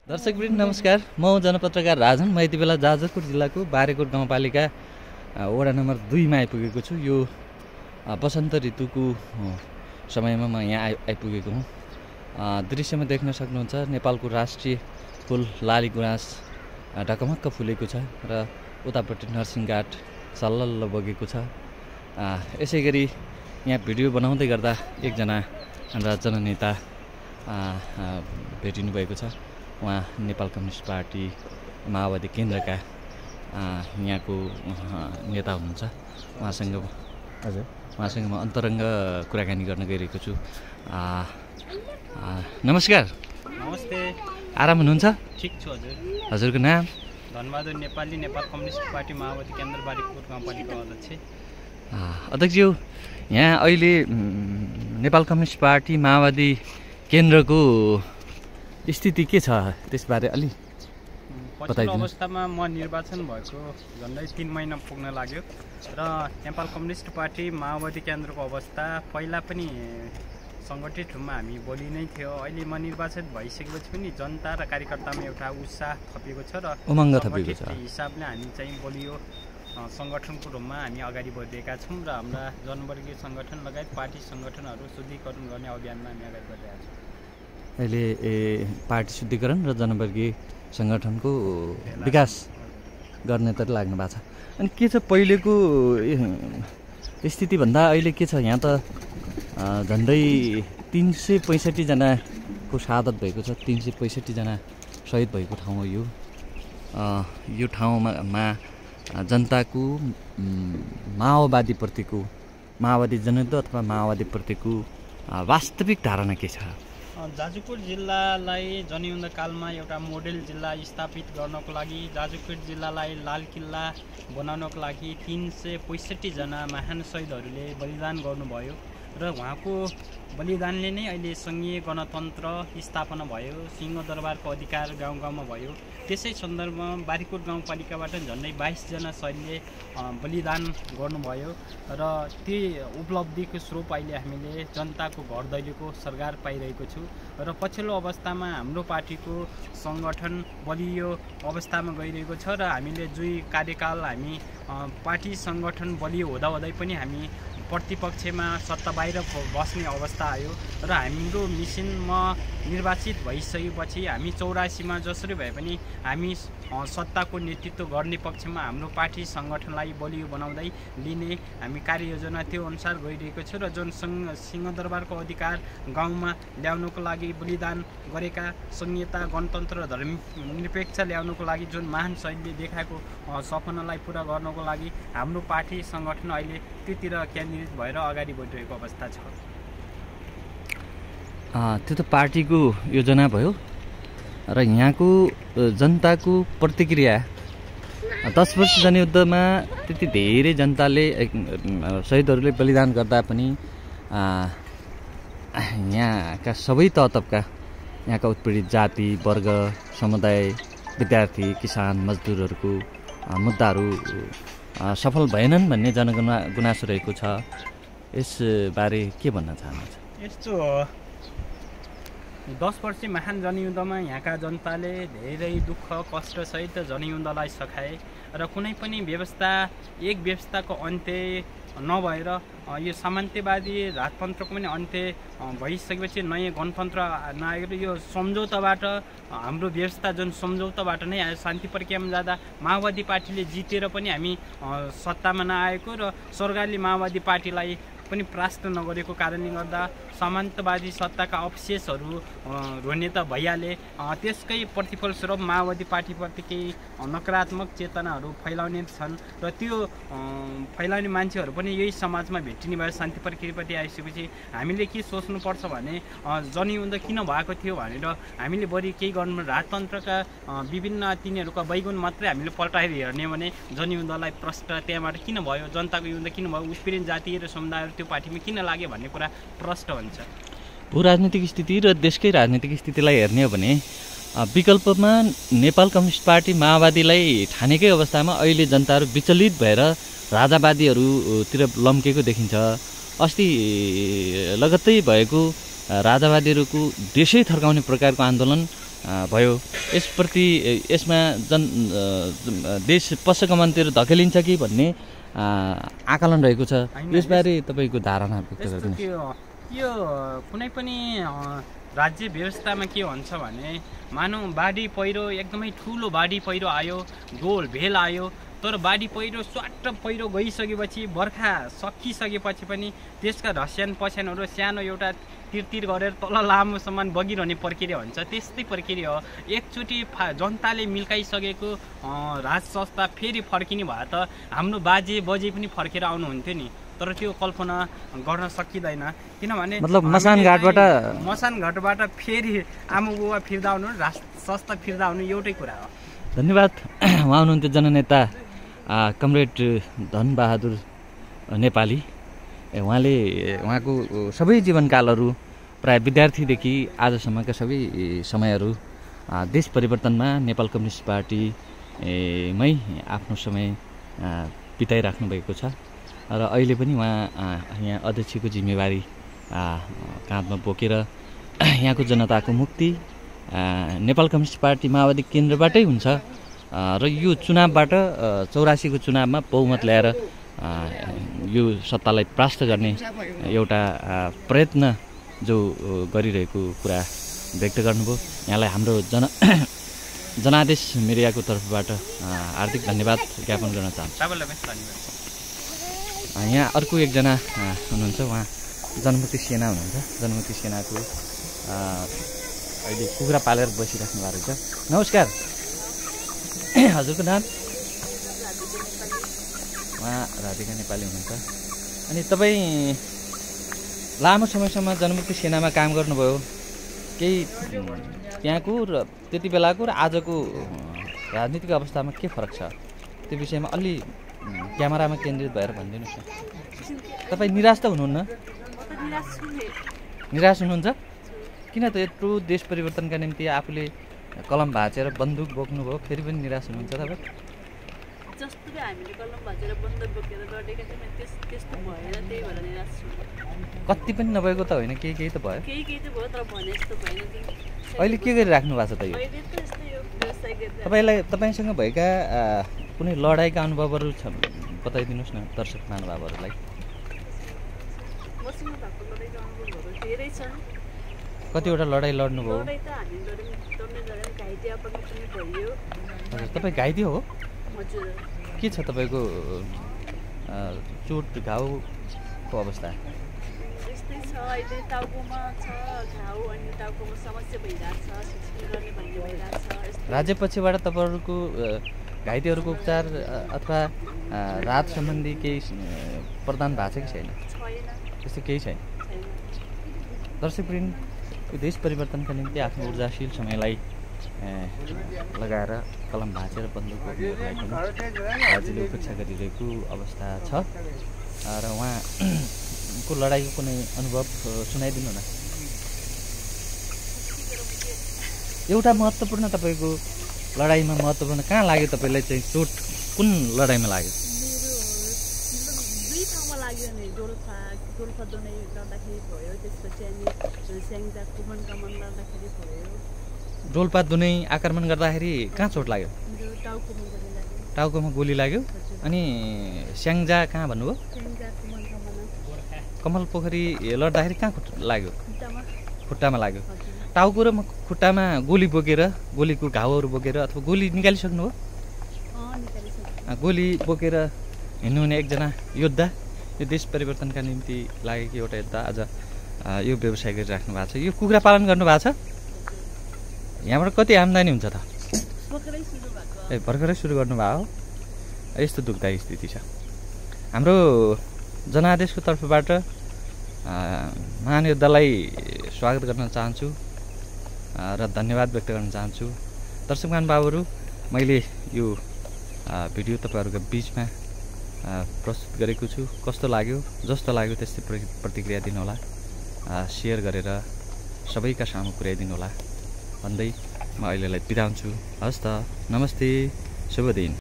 दर्शकवृन्द नमस्कार, म जनपत्रकार राजन। म यति बेला जाजरकोट जिल्लाको बारेकोट गाउँपालिका वडा नम्बर 2 मा आइपुगेको छु। यो वसन्त ऋतुको समयमा म यहाँ आइपुगेको हुँ। दृश्यमा देख्न सक्नुहुन्छ नेपालको राष्ट्रिय फुल लाली गुराँस ढकमक्क फुलेको छ र उतापट्टि नरसिंहघाट सल्लल्ल बगेको छ। यसै गरी यहाँ भिडियो बनाउँदै गर्दा एकजना हाम्रा जननेता भेटिनु भएको छ। उहाँ नेपाल कम्युनिस्ट पार्टी माओवादी केन्द्रका यहाँको नेता हुनुहुन्छ। उहाँसँग म अन्तरङ्ग कुराकानी गर्न गइरहेको छु। नमस्कार। नमस्ते। आराम हुनुहुन्छ? ठिक छु हजुर। हजुरको नाम? धनबहादुर नेपाली, नेपाल कम्युनिस्ट पार्टी माओवादी केन्द्र बारेकोट गाउँपालिका अध्यक्ष। अध्यक्षज्यू, यहाँ अहिले नेपाल कम्युनिस्ट पार्टी माओवादी केन्द्रको स्थिति के छ त्यसबारे अलि पछिल्लो अवस्थामा म निर्वाचन भएको झन्डै 3 महिना पुग्न लाग्यो र नेपाल कम्युनिस्ट पार्टी माओवादी केन्द्रको अवस्था पहिला पनि सङ्गठित रूपमा हामी बोली नै थियो। अहिले म निर्वाचित भइसकेपछि पनि जनता र कार्यकर्तामा एउटा उत्साह थपिएको छ र उमङ्ग थपिएको छ। हिसाबले हामी चाहिँ बलियो सङ्गठनको रूपमा हामी अगाडि बढिरहेका छौँ र हाम्रा जनवर्गीय सङ्गठन लगायत पार्टी सङ्गठनहरू शुद्धिकरण गर्ने अभियानमा हामी अगाडि बढिरहेका छौँ। अहिले पार्टी शुद्धिकरण र जनवर्गीय सङ्गठनको विकास गर्नेतिर लाग्नु भएको छ। अनि के छ पहिलेको स्थितिभन्दा अहिले के छ? यहाँ त झन्डै 365 जनाको शहादत भएको छ। 365 जना शहीद भएको ठाउँ हो यो ठाउँमा जनताको माओवादीप्रतिको, माओवादी जनता अथवा माओवादीप्रतिको वास्तविक धारणा के छ? जाजरकोट जिल्लालाई जनयुद्ध कालमा एउटा मोडेल जिल्ला स्थापित गर्नको लागि, जाजरकोट जिल्लालाई लाल किल्ला बनाउनको लागि 365 जना महान शहीदहरूले बलिदान गर्नुभयो र उहाँको बलिदानले नै अहिले सङ्घीय गणतन्त्र स्थापना भयो। सिंहदरबारको अधिकार गाउँ गाउँमा भयो। त्यसै सन्दर्भमा बारेकोट गाउँपालिकाबाट झन्डै 22 जना शहीदले बलिदान गर्नुभयो र ती उपलब्धिको स्वरूप अहिले हामीले जनताको घर दैलोको सरकार पाइरहेको छु र पछिल्लो अवस्थामा हाम्रो पार्टीको सङ्गठन बलियो अवस्थामा गइरहेको छ र हामीले जुन कार्यकाल हामी पार्टी सङ्गठन बलियो हुँदाहुँदै पनि हामी प्रतिपक्षमा सत्ता बाहिर बस्ने अवस्था आयो र हाम्रो मिसनमा निर्वाचित भइसकेपछि हामी 84मा जसरी भए पनि हामी सत्ताको नेतृत्व गर्ने पक्षमा हाम्रो पार्टी सङ्गठनलाई बलियो बनाउँदै लिने हामी कार्ययोजना त्यो अनुसार गइरहेको छु र जुन सिंहदरबारको अधिकार गाउँमा ल्याउनको लागि बलिदान गरेका संहिता गणतन्त्र र धर्मनिरपेक्ष ल्याउनको लागि जुन महान शहीदले देखाएको सपनालाई पुरा गर्नको लागि हाम्रो पार्टी सङ्गठन अहिले त्यतिर केन्द्रित भएर अगाडि बढिरहेको अवस्था छ। त्यो त पार्टीको योजना भयो र यहाँको जनताको प्रतिक्रिया 10 वर्ष जनयुद्धमा त्यति धेरै जनताले शहीदहरूले बलिदान गर्दा पनि यहाँका सबै तहका यहाँका उत्पीडित जाति वर्ग समुदाय विद्यार्थी किसान मजदुरहरूको मुद्दाहरू सफल भएनन् भन्ने जनगुनासो रहेको छ। यसबारे के भन्न चाहनुहुन्छ? यस्तो 10 वर्षीय महान जनयुद्धमा यहाँका जनताले धेरै दुःख कष्टसहित जनयुद्धलाई सखाए र कुनै पनि व्यवस्थाको अन्त्य नभएर यो सामन्त्यवादी राजतन्त्रको पनि अन्त्य भइसकेपछि नयाँ गणतन्त्र नआएर यो सम्झौताबाट हाम्रो व्यवस्था जुन सम्झौताबाट नै आयो। शान्ति प्रक्रियामा जाँदा माओवादी पार्टीले जितेर पनि हामी सत्तामा नआएको र सरकारले माओवादी पार्टीलाई पनि परास्त नगरेको कारणले गर्दा सामन्तवादी सत्ताका अवशेषहरू हुने त भइहाले। त्यसकै प्रतिफलस्वरूप माओवादी पार्टीप्रति केही नकारात्मक चेतनाहरू फैलाउने छन् र त्यो फैलाउने मान्छेहरू पनि यही समाजमा भेटिने भए शान्ति प्रक्रियाप्रति आइसकेपछि हामीले के सोच्नुपर्छ भने जनयुद्ध किन भएको थियो भनेर हामीले बढी केही गर्नु राजतन्त्रका विभिन्न तिनीहरूका वैगुण मात्रै हामीले पल्टाएर हेर्ने भने जनयुद्धलाई प्रश्न त्यहाँबाट किन भयो, जनताको युद्ध किन भयो, उत्पीडित जाति र समुदायहरू त्यो पार्टीमा किन लाग्यो भन्ने कुरा प्रश्न हुन्छ। भू राजनीतिक स्थिति र देशकै राजनीतिक स्थितिलाई हेर्ने हो भने विकल्पमा नेपाल कम्युनिस्ट पार्टी माओवादीलाई ठानेकै अवस्थामा अहिले जनताहरू विचलित भएर राजावादीहरूतिर लम्केको देखिन्छ। अस्ति लगत्तै भएको राजावादीहरूको देशै थर्काउने प्रकारको आन्दोलन भयो यसप्रति यसमा देश पश्चिमतिर धकेलिन्छ कि भन्ने आकलन रहेको छ। यसबारे तपाईँको धारणा व्यक्त गरिदिनुहोस्। यो कुनै पनि राज्य व्यवस्थामा के हुन्छ भने मानौ बाढी पहिरो एकदमै ठुलो बाढी पहिरो आयो, डोल भेल आयो, तर बाढी पहिरो स्वाट पहिरो गइसकेपछि बर्खा सकिसकेपछि पनि त्यसका ढस्यान पस्यानहरू सानो एउटा तिरतिर गरेर तल लामोसम्म बगिरहने प्रक्रिया हुन्छ। त्यस्तै प्रक्रिया हो। एकचोटि जनताले मिल्काइसकेको राज संस्था फेरि फर्किने भए त हाम्रो बाजे बजे पनि फर्केर आउनुहुन्थ्यो नि, तर त्यो कल्पना गर्न सकिँदैन। किनभने मतलब मसानघाटबाट फेरि आमा बुबा फिर्दा आउनु, राज संस्था फिर्दा आउनु एउटै कुरा हो। धन्यवाद। उहाँ हुनुहुन्थ्यो जननेता कमरेड धनबहादुर नेपाली। उहाँको सबै जीवनकालहरू प्राय विद्यार्थीदेखि आजसम्मका सबै समयहरू देश परिवर्तनमा नेपाल कम्युनिस्ट पार्टीमै आफ्नो समय बिताइराख्नु भएको छ र अहिले पनि उहाँ यहाँ अध्यक्षको जिम्मेवारी काँधमा बोकेर यहाँको जनताको मुक्ति नेपाल कम्युनिस्ट पार्टी माओवादी केन्द्रबाटै हुन्छ र यो चुनावबाट 84को चुनावमा बहुमत ल्याएर यो सत्तालाई परास्त गर्ने एउटा प्रयत्न जो गरिरहेको कुरा व्यक्त गर्नुभयो। यहाँलाई हाम्रो जनादेश मिडियाको तर्फबाट हार्दिक धन्यवाद ज्ञापन गर्न चाहन्छु। यहाँ अर्को एकजना हुनुहुन्छ, उहाँ जनमुक्ति सेना हुनुहुन्छ। जनमुक्ति सेनाको अहिले कुखुरा पालेर बसिराख्नु भएको रहेछ। नमस्कार, हजुरको नाम? उहाँ राधिका नेपाली हुनुहुन्छ। अनि तपाईँ लामो समयसम्म जनमुक्ति सेनामा काम गर्नुभयो। केही त्यहाँको र त्यति बेलाको र आजको राजनीतिक अवस्थामा के फरक छ त्यो विषयमा अलि क्यामेरामा केन्द्रित भएर भनिदिनुहोस् न। तपाईँ निराश त हुनुहुन्न? निराश हुनुहुन्छ? किन त यत्रो देश परिवर्तनका निम्ति आफूले कलम भाँचेर बन्दुक बोक्नुभयो, फेरि पनि निराश हुनुहुन्छ तपाईँ? जस्तो कि हामीले कलम भाँचेर बन्दुक बोकेर लडेका थियौँ, त्यस्तो भएन, त्यही भएर निराश छु। कति पनि नभएको त होइन, केही त भयो। केही त भयो, तर भने जस्तो भएन। अहिले के गरिराख्नु भएको छ त? यो तपाईँसँग भएका कुनै लडाइँका अनुभवहरू छ बताइदिनुहोस् न दर्शक महानुभावहरूलाई। मसँग भएको लडाइँका अनुभवहरू धेरै छन्। कतिवटा लडाइँ लड्नुभयो? लडाइँ त हामी लड्ने जग्गा घाइते पनि भयो। हजुर, तपाईँ घाइते हो? हजुर। के छ तपाईँको चोट घाउको अवस्था? यस्तै छ, अहिले टाउकोमा छ घाउ, अनि टाउकोमा समस्या भइरहेको छ, सिक्सिङ गर्ने भन्ने भइरहेको छ। राज्य पक्षबाट तपाईँहरूको घाइतेहरूको उपचार अथवा राहत सम्बन्धी केही प्रदान भएको छ कि छैन? छैन, त्यस्तो केही छैन। दर्शकवृन्द, यो देश परिवर्तनका निम्ति आफ्नो ऊर्जाशील समयलाई लगाएर कलम भाँचेर बन्दुक बोक्नुलाई पनि राज्यले उपेक्षा गरिरहेको अवस्था छ र उहाँको लडाइँको कुनै अनुभव सुनाइदिनु न। एउटा महत्त्वपूर्ण तपाईँको लडाइँमा महत्त्वपूर्ण कहाँ लाग्यो तपाईँलाई चाहिँ? चोट कुन लडाइँमा लाग्यो? दुई ठाउँमा लाग्यो नि, डोल्पा दोनै गर्दाखेरि भयो, त्यसपछि अनि स्याङ्जा कुमन कमन गर्दाखेरि भयो। डोल्पा दुनै आक्रमण गर्दाखेरि कहाँ चोट लाग्यो? टाउकोमा गोली लाग्यो। अनि स्याङ्जा कहाँ भन्नुभयो? कमल पोखरी लड्दाखेरि कहाँ लाग्यो? खुट्टामा लाग्यो। टाउको र खुट्टामा गोली बोकेर, गोलीको घाउहरू बोकेर अथवा गोली निकालिसक्नुभयो? गोली बोकेर हिँड्नुहुने एकजना योद्धा, यो देश परिवर्तनका निम्ति लागेको एउटा योद्धा आज यो व्यवसाय गरिराख्नु भएको छ। यो कुखुरा पालन गर्नुभएको छ? यहाँबाट कति आम्दानी हुन्छ त? भर्खरै सुरु गर्नुभयो हो? यस्तो दुःखदायी स्थिति छ। हाम्रो जनादेशको तर्फबाट महान योद्धालाई स्वागत गर्न चाहन्छु र धन्यवाद व्यक्त गर्न चाहन्छु। दर्शक महानुभावहरू, मैले यो भिडियो तपाईँहरूको बिचमा प्रस्तुत गरेको छु। कस्तो लाग्यो? जस्तो लाग्यो त्यस्तै प्रतिक्रिया दिनुहोला, सेयर गरेर सबैका सामु पुर्याइदिनु होला भन्दै म अहिलेलाई बिदा हुन्छु। हस् त, नमस्ते, शुभ दिन।